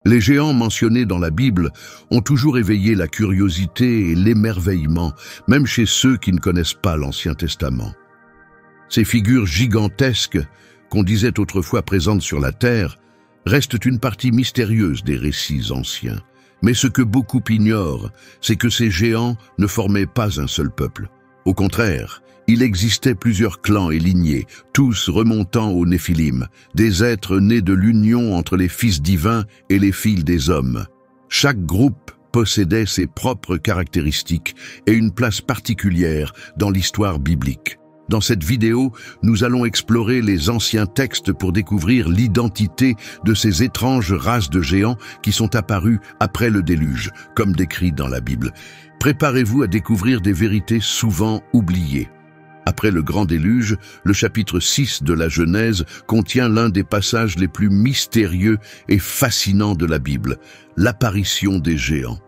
Les géants mentionnés dans la Bible ont toujours éveillé la curiosité et l'émerveillement, même chez ceux qui ne connaissent pas l'Ancien Testament. Ces figures gigantesques, qu'on disait autrefois présentes sur la terre, restent une partie mystérieuse des récits anciens. Mais ce que beaucoup ignorent, c'est que ces géants ne formaient pas un seul peuple. Au contraire, il existait plusieurs clans et lignées, tous remontant aux Néphilim, des êtres nés de l'union entre les fils divins et les filles des hommes. Chaque groupe possédait ses propres caractéristiques et une place particulière dans l'histoire biblique. Dans cette vidéo, nous allons explorer les anciens textes pour découvrir l'identité de ces étranges races de géants qui sont apparus après le déluge, comme décrit dans la Bible. Préparez-vous à découvrir des vérités souvent oubliées. Après le grand déluge, le chapitre 6 de la Genèse contient l'un des passages les plus mystérieux et fascinants de la Bible, l'apparition des géants.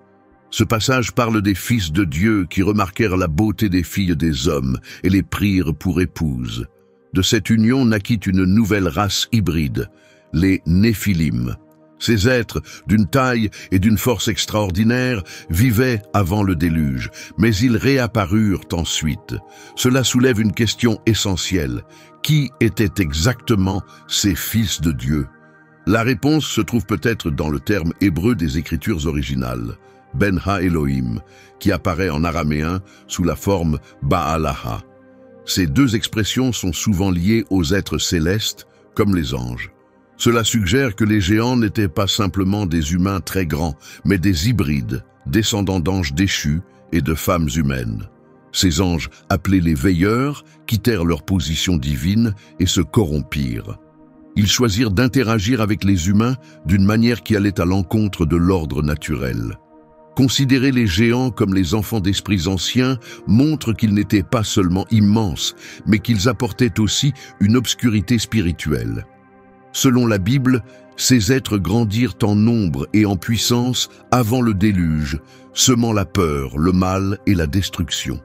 Ce passage parle des fils de Dieu qui remarquèrent la beauté des filles des hommes et les prirent pour épouses. De cette union naquit une nouvelle race hybride, les Néphilim. Ces êtres, d'une taille et d'une force extraordinaires, vivaient avant le déluge, mais ils réapparurent ensuite. Cela soulève une question essentielle. Qui étaient exactement ces fils de Dieu? La réponse se trouve peut-être dans le terme hébreu des Écritures originales, Ben Ha-Elohim, qui apparaît en araméen sous la forme Baalaha. Ces deux expressions sont souvent liées aux êtres célestes, comme les anges. Cela suggère que les géants n'étaient pas simplement des humains très grands, mais des hybrides, descendants d'anges déchus et de femmes humaines. Ces anges, appelés les veilleurs, quittèrent leur position divine et se corrompirent. Ils choisirent d'interagir avec les humains d'une manière qui allait à l'encontre de l'ordre naturel. Considérer les géants comme les enfants d'esprits anciens montre qu'ils n'étaient pas seulement immenses, mais qu'ils apportaient aussi une obscurité spirituelle. Selon la Bible, ces êtres grandirent en nombre et en puissance avant le déluge, semant la peur, le mal et la destruction.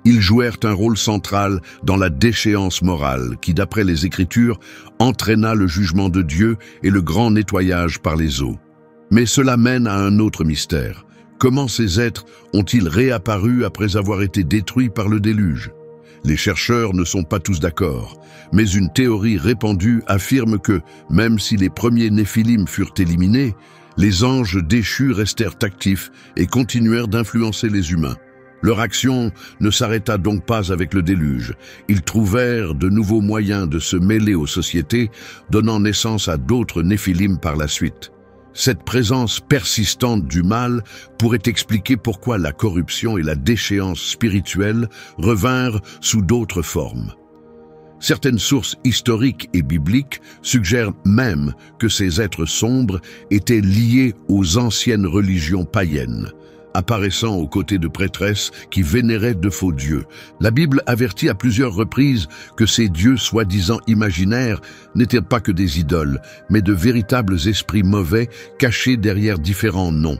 Ils jouèrent un rôle central dans la déchéance morale qui, d'après les Écritures, entraîna le jugement de Dieu et le grand nettoyage par les eaux. Mais cela mène à un autre mystère. Comment ces êtres ont-ils réapparu après avoir été détruits par le déluge? Les chercheurs ne sont pas tous d'accord, mais une théorie répandue affirme que, même si les premiers Néphilim furent éliminés, les anges déchus restèrent actifs et continuèrent d'influencer les humains. Leur action ne s'arrêta donc pas avec le déluge. Ils trouvèrent de nouveaux moyens de se mêler aux sociétés, donnant naissance à d'autres Néphilim par la suite. Cette présence persistante du mal pourrait expliquer pourquoi la corruption et la déchéance spirituelle revinrent sous d'autres formes. Certaines sources historiques et bibliques suggèrent même que ces êtres sombres étaient liés aux anciennes religions païennes, apparaissant aux côtés de prêtresses qui vénéraient de faux dieux. La Bible avertit à plusieurs reprises que ces dieux soi-disant imaginaires n'étaient pas que des idoles, mais de véritables esprits mauvais cachés derrière différents noms,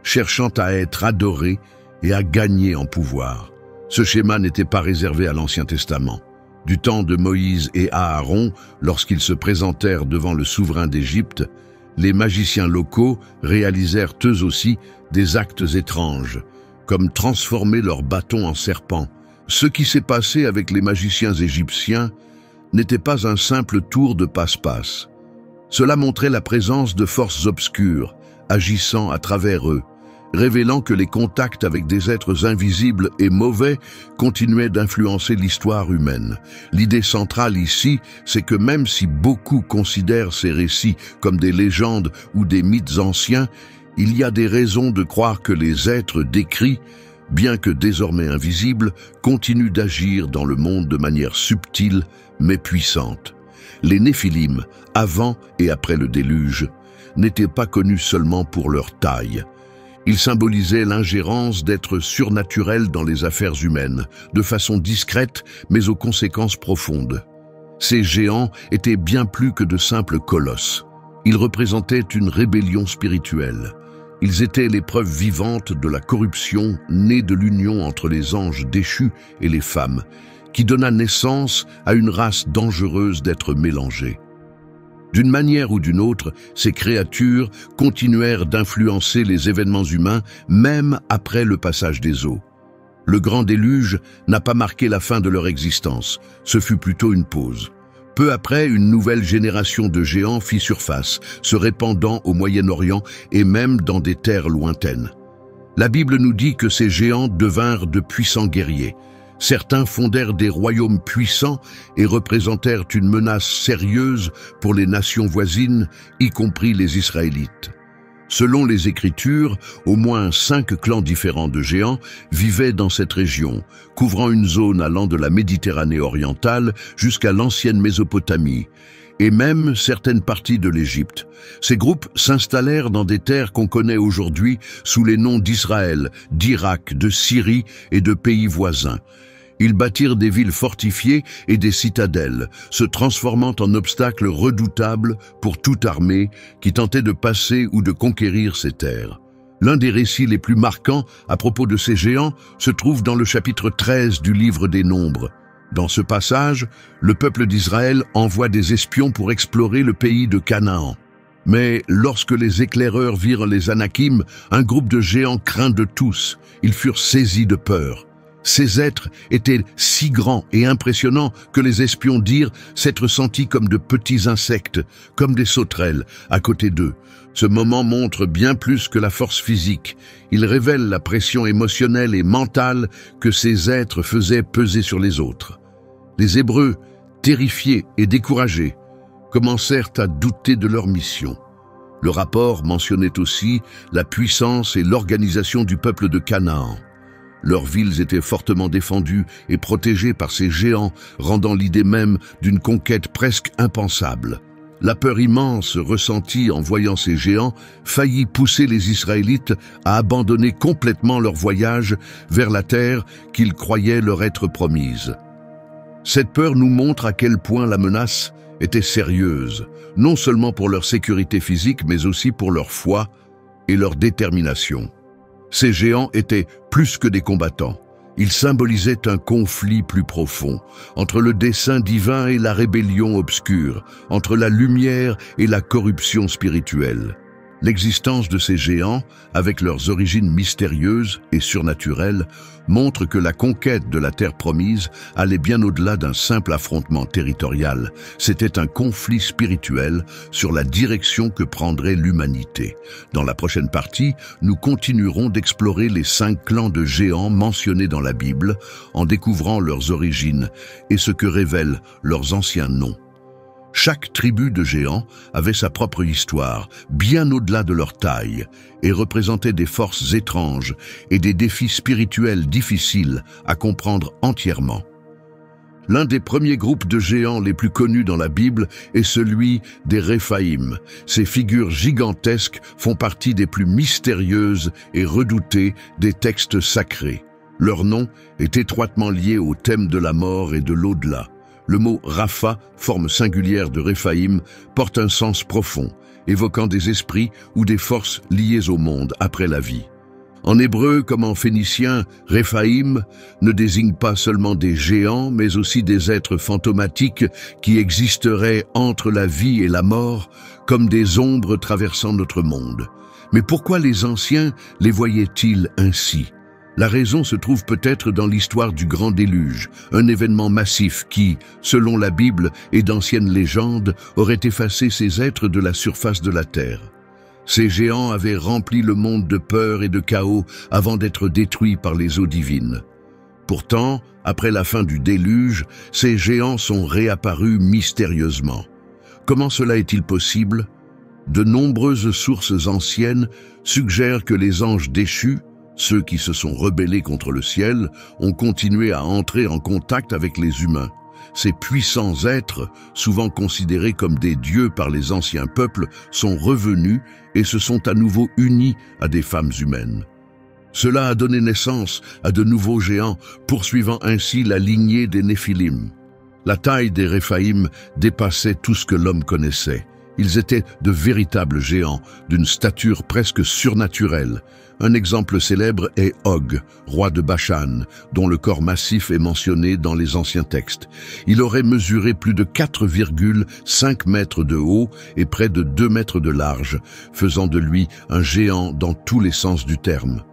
cherchant à être adorés et à gagner en pouvoir. Ce schéma n'était pas réservé à l'Ancien Testament. Du temps de Moïse et Aaron, lorsqu'ils se présentèrent devant le souverain d'Égypte, les magiciens locaux réalisèrent eux aussi des actes étranges, comme transformer leur bâton en serpent. Ce qui s'est passé avec les magiciens égyptiens n'était pas un simple tour de passe-passe. Cela montrait la présence de forces obscures, agissant à travers eux, révélant que les contacts avec des êtres invisibles et mauvais continuaient d'influencer l'histoire humaine. L'idée centrale ici, c'est que même si beaucoup considèrent ces récits comme des légendes ou des mythes anciens, il y a des raisons de croire que les êtres décrits, bien que désormais invisibles, continuent d'agir dans le monde de manière subtile mais puissante. Les Néphilim, avant et après le déluge, n'étaient pas connus seulement pour leur taille. Ils symbolisaient l'ingérence d'êtres surnaturels dans les affaires humaines, de façon discrète mais aux conséquences profondes. Ces géants étaient bien plus que de simples colosses. Ils représentaient une rébellion spirituelle. Ils étaient les preuves vivantes de la corruption née de l'union entre les anges déchus et les femmes, qui donna naissance à une race dangereuse d'êtres mélangés. D'une manière ou d'une autre, ces créatures continuèrent d'influencer les événements humains même après le passage des eaux. Le grand déluge n'a pas marqué la fin de leur existence, ce fut plutôt une pause. Peu après, une nouvelle génération de géants fit surface, se répandant au Moyen-Orient et même dans des terres lointaines. La Bible nous dit que ces géants devinrent de puissants guerriers. Certains fondèrent des royaumes puissants et représentèrent une menace sérieuse pour les nations voisines, y compris les Israélites. Selon les Écritures, au moins 5 clans différents de géants vivaient dans cette région, couvrant une zone allant de la Méditerranée orientale jusqu'à l'ancienne Mésopotamie, et même certaines parties de l'Égypte. Ces groupes s'installèrent dans des terres qu'on connaît aujourd'hui sous les noms d'Israël, d'Irak, de Syrie et de pays voisins. Ils bâtirent des villes fortifiées et des citadelles, se transformant en obstacles redoutables pour toute armée qui tentait de passer ou de conquérir ces terres. L'un des récits les plus marquants à propos de ces géants se trouve dans le chapitre 13 du livre des Nombres. Dans ce passage, le peuple d'Israël envoie des espions pour explorer le pays de Canaan. Mais lorsque les éclaireurs virent les Anakim, un groupe de géants craint de tous, ils furent saisis de peur. Ces êtres étaient si grands et impressionnants que les espions dirent s'être sentis comme de petits insectes, comme des sauterelles, à côté d'eux. Ce moment montre bien plus que la force physique. Il révèle la pression émotionnelle et mentale que ces êtres faisaient peser sur les autres. Les Hébreux, terrifiés et découragés, commencèrent à douter de leur mission. Le rapport mentionnait aussi la puissance et l'organisation du peuple de Canaan. Leurs villes étaient fortement défendues et protégées par ces géants, rendant l'idée même d'une conquête presque impensable. La peur immense ressentie en voyant ces géants faillit pousser les Israélites à abandonner complètement leur voyage vers la terre qu'ils croyaient leur être promise. Cette peur nous montre à quel point la menace était sérieuse, non seulement pour leur sécurité physique, mais aussi pour leur foi et leur détermination. Ces géants étaient plus que des combattants. Ils symbolisaient un conflit plus profond, entre le dessein divin et la rébellion obscure, entre la lumière et la corruption spirituelle. L'existence de ces géants, avec leurs origines mystérieuses et surnaturelles, montre que la conquête de la terre promise allait bien au-delà d'un simple affrontement territorial. C'était un conflit spirituel sur la direction que prendrait l'humanité. Dans la prochaine partie, nous continuerons d'explorer les 5 clans de géants mentionnés dans la Bible, en découvrant leurs origines et ce que révèlent leurs anciens noms. Chaque tribu de géants avait sa propre histoire, bien au-delà de leur taille, et représentait des forces étranges et des défis spirituels difficiles à comprendre entièrement. L'un des premiers groupes de géants les plus connus dans la Bible est celui des Réphaïm. Ces figures gigantesques font partie des plus mystérieuses et redoutées des textes sacrés. Leur nom est étroitement lié au thème de la mort et de l'au-delà. Le mot Rapha, forme singulière de Réphaïm, porte un sens profond, évoquant des esprits ou des forces liées au monde après la vie. En hébreu comme en phénicien, Réphaïm ne désigne pas seulement des géants, mais aussi des êtres fantomatiques qui existeraient entre la vie et la mort, comme des ombres traversant notre monde. Mais pourquoi les anciens les voyaient-ils ainsi ? La raison se trouve peut-être dans l'histoire du Grand Déluge, un événement massif qui, selon la Bible et d'anciennes légendes, aurait effacé ces êtres de la surface de la terre. Ces géants avaient rempli le monde de peur et de chaos avant d'être détruits par les eaux divines. Pourtant, après la fin du déluge, ces géants sont réapparus mystérieusement. Comment cela est-il possible ? De nombreuses sources anciennes suggèrent que les anges déchus, ceux qui se sont rebellés contre le ciel, ont continué à entrer en contact avec les humains. Ces puissants êtres, souvent considérés comme des dieux par les anciens peuples, sont revenus et se sont à nouveau unis à des femmes humaines. Cela a donné naissance à de nouveaux géants, poursuivant ainsi la lignée des Néphilim. La taille des Réphaïm dépassait tout ce que l'homme connaissait. Ils étaient de véritables géants, d'une stature presque surnaturelle. Un exemple célèbre est Og, roi de Bashan, dont le corps massif est mentionné dans les anciens textes. Il aurait mesuré plus de 4,5 mètres de haut et près de 2 mètres de large, faisant de lui un géant dans tous les sens du terme.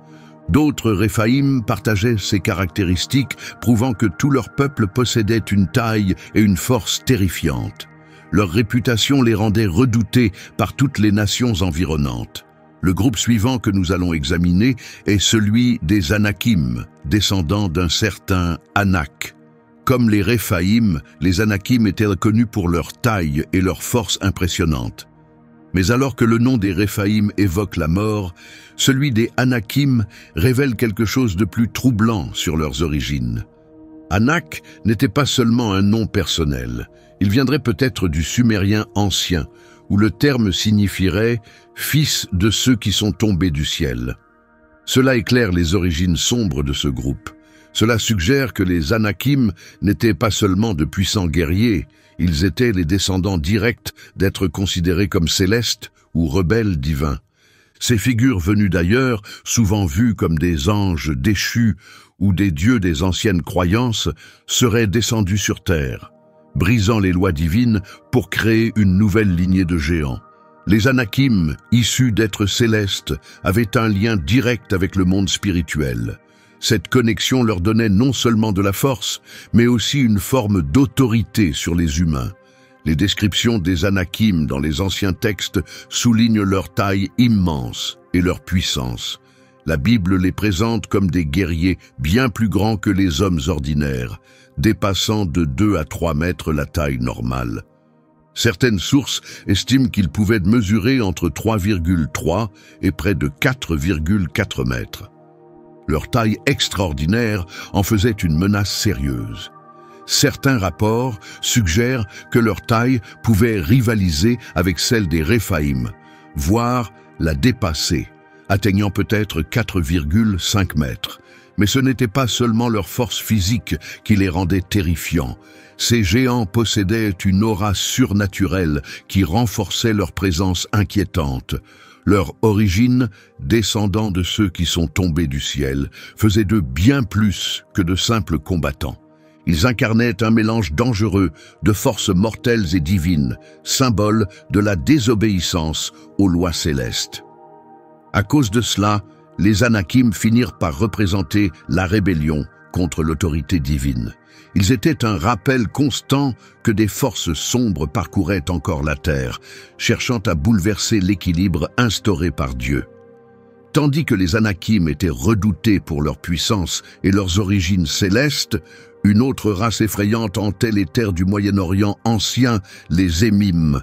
D'autres Réphaïm partageaient ces caractéristiques, prouvant que tout leur peuple possédait une taille et une force terrifiantes. Leur réputation les rendait redoutés par toutes les nations environnantes. Le groupe suivant que nous allons examiner est celui des Anakim, descendants d'un certain Anak. Comme les Réphaïm, les Anakim étaient connus pour leur taille et leur force impressionnante. Mais alors que le nom des Réphaïm évoque la mort, celui des Anakim révèle quelque chose de plus troublant sur leurs origines. Anak n'était pas seulement un nom personnel, il viendrait peut-être du sumérien ancien, où le terme signifierait « fils de ceux qui sont tombés du ciel ». Cela éclaire les origines sombres de ce groupe. Cela suggère que les Anakim n'étaient pas seulement de puissants guerriers, ils étaient les descendants directs d'êtres considérés comme célestes ou rebelles divins. Ces figures venues d'ailleurs, souvent vues comme des anges déchus ou des dieux des anciennes croyances, seraient descendues sur terre, brisant les lois divines pour créer une nouvelle lignée de géants. Les Anakim, issus d'êtres célestes, avaient un lien direct avec le monde spirituel. Cette connexion leur donnait non seulement de la force, mais aussi une forme d'autorité sur les humains. Les descriptions des Anakim dans les anciens textes soulignent leur taille immense et leur puissance. La Bible les présente comme des guerriers bien plus grands que les hommes ordinaires, dépassant de 2 à 3 mètres la taille normale. Certaines sources estiment qu'ils pouvaient mesurer entre 3,3 et près de 4,4 mètres. Leur taille extraordinaire en faisait une menace sérieuse. Certains rapports suggèrent que leur taille pouvait rivaliser avec celle des Réphaïm, voire la dépasser, atteignant peut-être 4,5 mètres. Mais ce n'était pas seulement leur force physique qui les rendait terrifiants. Ces géants possédaient une aura surnaturelle qui renforçait leur présence inquiétante. Leur origine, descendant de ceux qui sont tombés du ciel, faisait d'eux bien plus que de simples combattants. Ils incarnaient un mélange dangereux de forces mortelles et divines, symbole de la désobéissance aux lois célestes. À cause de cela, les Anakim finirent par représenter la rébellion contre l'autorité divine. Ils étaient un rappel constant que des forces sombres parcouraient encore la terre, cherchant à bouleverser l'équilibre instauré par Dieu. Tandis que les Anakim étaient redoutés pour leur puissance et leurs origines célestes, une autre race effrayante hantait les terres du Moyen-Orient ancien, les Émim.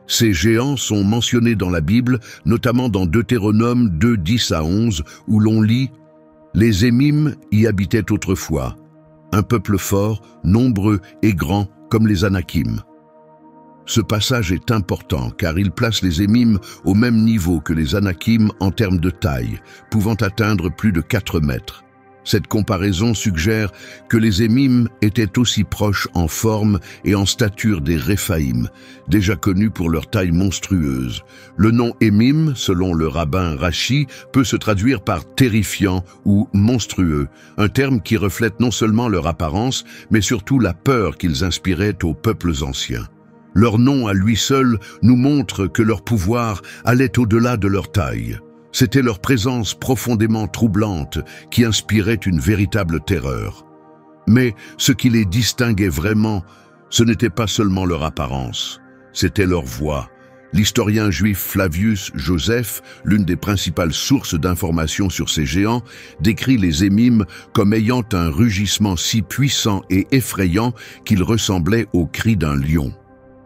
Ces géants sont mentionnés dans la Bible, notamment dans Deutéronome 2, 10 à 11, où l'on lit « Les Émim y habitaient autrefois, un peuple fort, nombreux et grand comme les Anakim. » Ce passage est important car il place les Émim au même niveau que les Anakim en termes de taille, pouvant atteindre plus de 4 mètres. Cette comparaison suggère que les Émim étaient aussi proches en forme et en stature des Réphaïm, déjà connus pour leur taille monstrueuse. Le nom Émim, selon le rabbin Rashi, peut se traduire par terrifiant ou monstrueux, un terme qui reflète non seulement leur apparence, mais surtout la peur qu'ils inspiraient aux peuples anciens. Leur nom à lui seul nous montre que leur pouvoir allait au-delà de leur taille. C'était leur présence profondément troublante qui inspirait une véritable terreur. Mais ce qui les distinguait vraiment, ce n'était pas seulement leur apparence, c'était leur voix. L'historien juif Flavius Joseph, l'une des principales sources d'informations sur ces géants, décrit les Émim comme ayant un rugissement si puissant et effrayant qu'il ressemblait au cri d'un lion.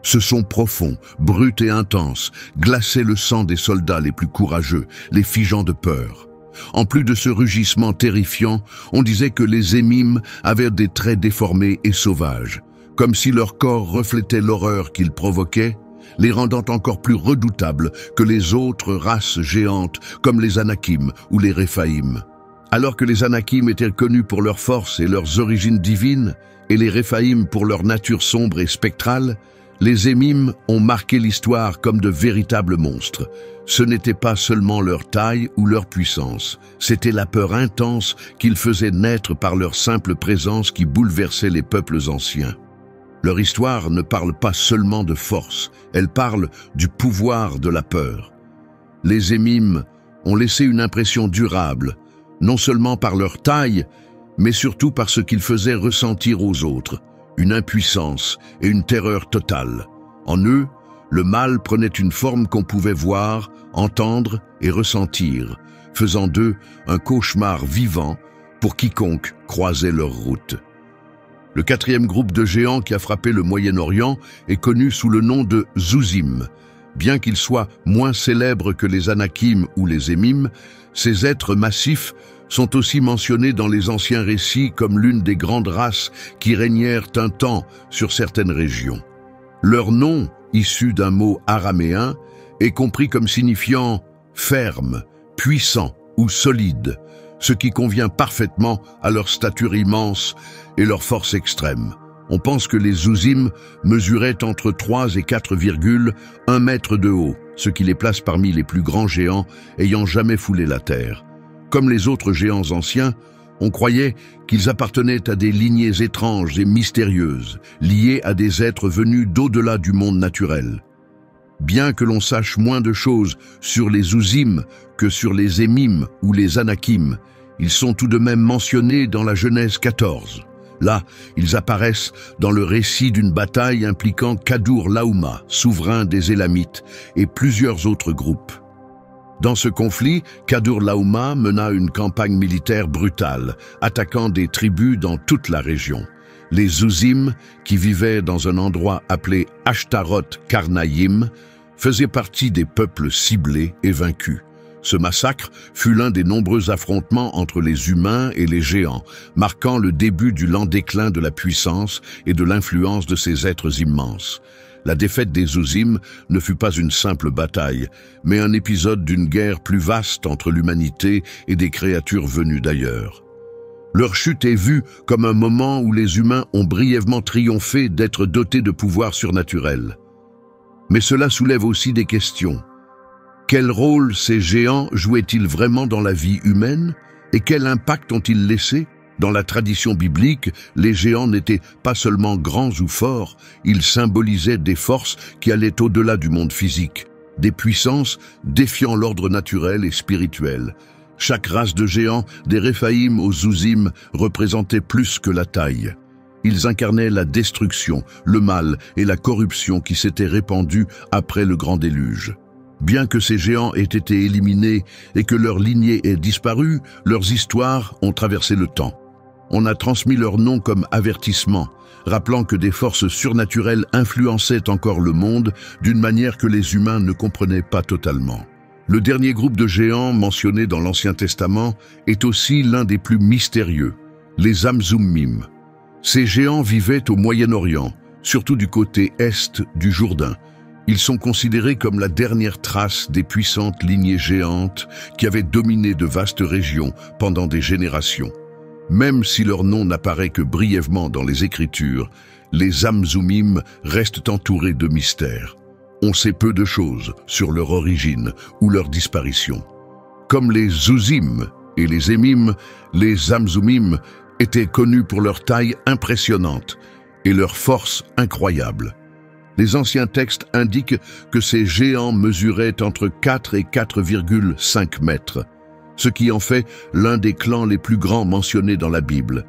Ce son profond, brut et intense, glaçait le sang des soldats les plus courageux, les figeant de peur. En plus de ce rugissement terrifiant, on disait que les Émim avaient des traits déformés et sauvages, comme si leur corps reflétait l'horreur qu'ils provoquaient, les rendant encore plus redoutables que les autres races géantes comme les Anakim ou les Réphaïm. Alors que les Anakim étaient connus pour leur force et leurs origines divines, et les Réphaïm pour leur nature sombre et spectrale, Les Émim ont marqué l'histoire comme de véritables monstres. Ce n'était pas seulement leur taille ou leur puissance, c'était la peur intense qu'ils faisaient naître par leur simple présence qui bouleversait les peuples anciens. Leur histoire ne parle pas seulement de force, elle parle du pouvoir de la peur. Les Émim ont laissé une impression durable, non seulement par leur taille, mais surtout par ce qu'ils faisaient ressentir aux autres, une impuissance et une terreur totale. En eux, le mal prenait une forme qu'on pouvait voir, entendre et ressentir, faisant d'eux un cauchemar vivant pour quiconque croisait leur route. Le quatrième groupe de géants qui a frappé le Moyen-Orient est connu sous le nom de Zuzim. Bien qu'ils soient moins célèbres que les Anakim ou les Émim, ces êtres massifs sont aussi mentionnés dans les anciens récits comme l'une des grandes races qui régnèrent un temps sur certaines régions. Leur nom, issu d'un mot araméen, est compris comme signifiant « ferme »,« puissant » ou « solide », ce qui convient parfaitement à leur stature immense et leur force extrême. On pense que les Zuzim mesuraient entre 3 et 4,1 mètres de haut, ce qui les place parmi les plus grands géants ayant jamais foulé la terre. Comme les autres géants anciens, on croyait qu'ils appartenaient à des lignées étranges et mystérieuses, liées à des êtres venus d'au-delà du monde naturel. Bien que l'on sache moins de choses sur les Zuzim que sur les Émim ou les Anakim, ils sont tout de même mentionnés dans la Genèse 14. Là, ils apparaissent dans le récit d'une bataille impliquant Kaddour-Laouma, souverain des Élamites, et plusieurs autres groupes. Dans ce conflit, Kaddour-Laouma mena une campagne militaire brutale, attaquant des tribus dans toute la région. Les Zuzim, qui vivaient dans un endroit appelé Ashtaroth-Karnaïm, faisaient partie des peuples ciblés et vaincus. Ce massacre fut l'un des nombreux affrontements entre les humains et les géants, marquant le début du lent déclin de la puissance et de l'influence de ces êtres immenses. La défaite des Zuzim ne fut pas une simple bataille, mais un épisode d'une guerre plus vaste entre l'humanité et des créatures venues d'ailleurs. Leur chute est vue comme un moment où les humains ont brièvement triomphé d'être dotés de pouvoirs surnaturels. Mais cela soulève aussi des questions. Quel rôle ces géants jouaient-ils vraiment dans la vie humaine et quel impact ont-ils laissé? Dans la tradition biblique, les géants n'étaient pas seulement grands ou forts, ils symbolisaient des forces qui allaient au-delà du monde physique, des puissances défiant l'ordre naturel et spirituel. Chaque race de géants, des Réphaïm aux Zuzim, représentait plus que la taille. Ils incarnaient la destruction, le mal et la corruption qui s'étaient répandus après le grand déluge. Bien que ces géants aient été éliminés et que leur lignée ait disparu, leurs histoires ont traversé le temps. On a transmis leur nom comme avertissement, rappelant que des forces surnaturelles influençaient encore le monde d'une manière que les humains ne comprenaient pas totalement. Le dernier groupe de géants mentionné dans l'Ancien Testament est aussi l'un des plus mystérieux, les Amzumim. Ces géants vivaient au Moyen-Orient, surtout du côté est du Jourdain. Ils sont considérés comme la dernière trace des puissantes lignées géantes qui avaient dominé de vastes régions pendant des générations. Même si leur nom n'apparaît que brièvement dans les Écritures, les Amzumim restent entourés de mystères. On sait peu de choses sur leur origine ou leur disparition. Comme les Zuzim et les Émim, les Amzumim étaient connus pour leur taille impressionnante et leur force incroyable. Les anciens textes indiquent que ces géants mesuraient entre 4 et 4,5 mètres, ce qui en fait l'un des clans les plus grands mentionnés dans la Bible.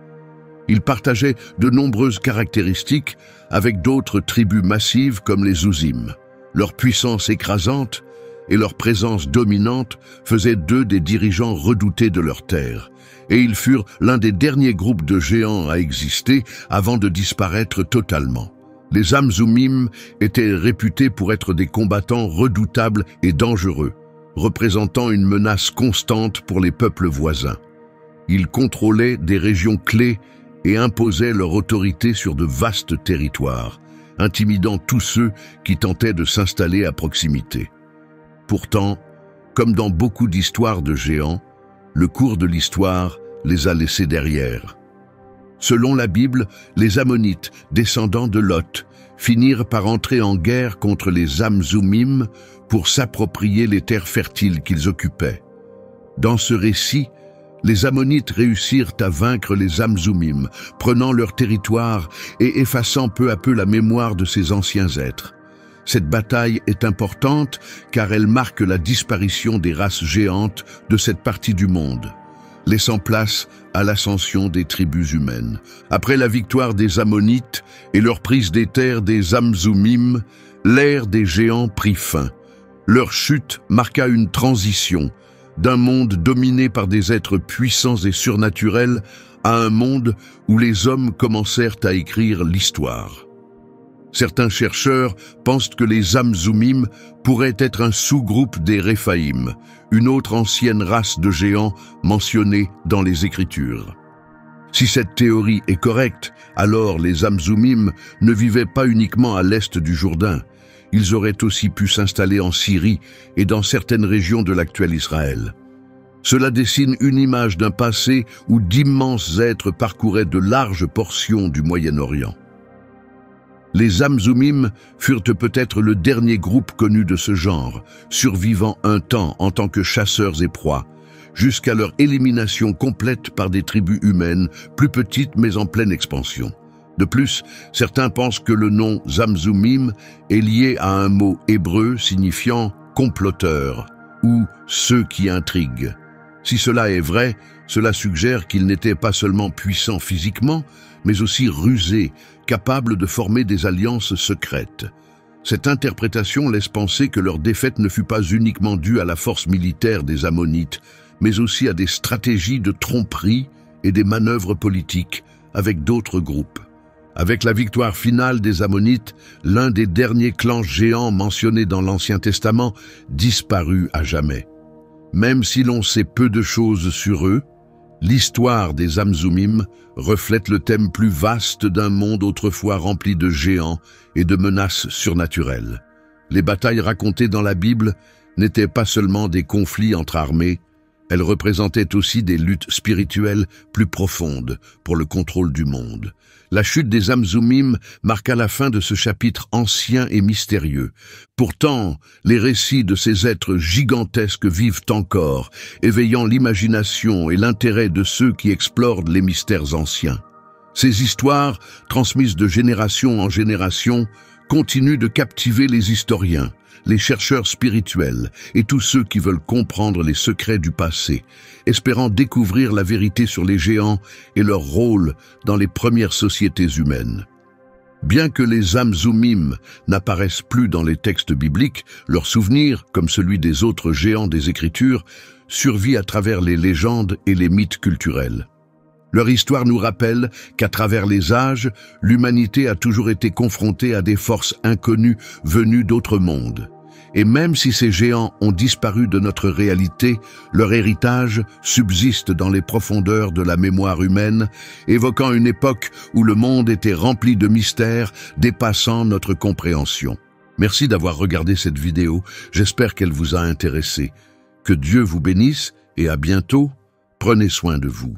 Ils partageaient de nombreuses caractéristiques avec d'autres tribus massives comme les Zuzim. Leur puissance écrasante et leur présence dominante faisaient d'eux des dirigeants redoutés de leur terre, et ils furent l'un des derniers groupes de géants à exister avant de disparaître totalement. Les Amzumim étaient réputés pour être des combattants redoutables et dangereux, représentant une menace constante pour les peuples voisins. Ils contrôlaient des régions clés et imposaient leur autorité sur de vastes territoires, intimidant tous ceux qui tentaient de s'installer à proximité. Pourtant, comme dans beaucoup d'histoires de géants, le cours de l'histoire les a laissés derrière. Selon la Bible, les Ammonites, descendants de Lot, finirent par entrer en guerre contre les Amzoumim pour s'approprier les terres fertiles qu'ils occupaient. Dans ce récit, les Ammonites réussirent à vaincre les Amzoumim, prenant leur territoire et effaçant peu à peu la mémoire de ces anciens êtres. Cette bataille est importante car elle marque la disparition des races géantes de cette partie du monde, laissant place à l'ascension des tribus humaines. Après la victoire des Ammonites et leur prise des terres des Amzoumim, l'ère des géants prit fin. Leur chute marqua une transition d'un monde dominé par des êtres puissants et surnaturels à un monde où les hommes commencèrent à écrire l'histoire. Certains chercheurs pensent que les Amzoumim pourraient être un sous-groupe des Réphaïm, une autre ancienne race de géants mentionnée dans les Écritures. Si cette théorie est correcte, alors les Amzoumim ne vivaient pas uniquement à l'est du Jourdain. Ils auraient aussi pu s'installer en Syrie et dans certaines régions de l'actuel Israël. Cela dessine une image d'un passé où d'immenses êtres parcouraient de larges portions du Moyen-Orient. Les Amzoumim furent peut-être le dernier groupe connu de ce genre, survivant un temps en tant que chasseurs et proies, jusqu'à leur élimination complète par des tribus humaines, plus petites mais en pleine expansion. De plus, certains pensent que le nom Zamzoumim est lié à un mot hébreu signifiant « comploteur » ou « ceux qui intriguent ». Si cela est vrai, cela suggère qu'ils n'étaient pas seulement puissants physiquement, mais aussi rusés, capables de former des alliances secrètes. Cette interprétation laisse penser que leur défaite ne fut pas uniquement due à la force militaire des Ammonites, mais aussi à des stratégies de tromperie et des manœuvres politiques avec d'autres groupes. Avec la victoire finale des Ammonites, l'un des derniers clans géants mentionnés dans l'Ancien Testament disparut à jamais. Même si l'on sait peu de choses sur eux, l'histoire des Amzoumim reflète le thème plus vaste d'un monde autrefois rempli de géants et de menaces surnaturelles. Les batailles racontées dans la Bible n'étaient pas seulement des conflits entre armées, elles représentaient aussi des luttes spirituelles plus profondes pour le contrôle du monde. La chute des Amzoumim marqua la fin de ce chapitre ancien et mystérieux. Pourtant, les récits de ces êtres gigantesques vivent encore, éveillant l'imagination et l'intérêt de ceux qui explorent les mystères anciens. Ces histoires, transmises de génération en génération, continuent de captiver les historiens, les chercheurs spirituels et tous ceux qui veulent comprendre les secrets du passé, espérant découvrir la vérité sur les géants et leur rôle dans les premières sociétés humaines. Bien que les Amzoumim n'apparaissent plus dans les textes bibliques, leur souvenir, comme celui des autres géants des Écritures, survit à travers les légendes et les mythes culturels. Leur histoire nous rappelle qu'à travers les âges, l'humanité a toujours été confrontée à des forces inconnues venues d'autres mondes. Et même si ces géants ont disparu de notre réalité, leur héritage subsiste dans les profondeurs de la mémoire humaine, évoquant une époque où le monde était rempli de mystères dépassant notre compréhension. Merci d'avoir regardé cette vidéo, j'espère qu'elle vous a intéressé. Que Dieu vous bénisse et à bientôt, prenez soin de vous.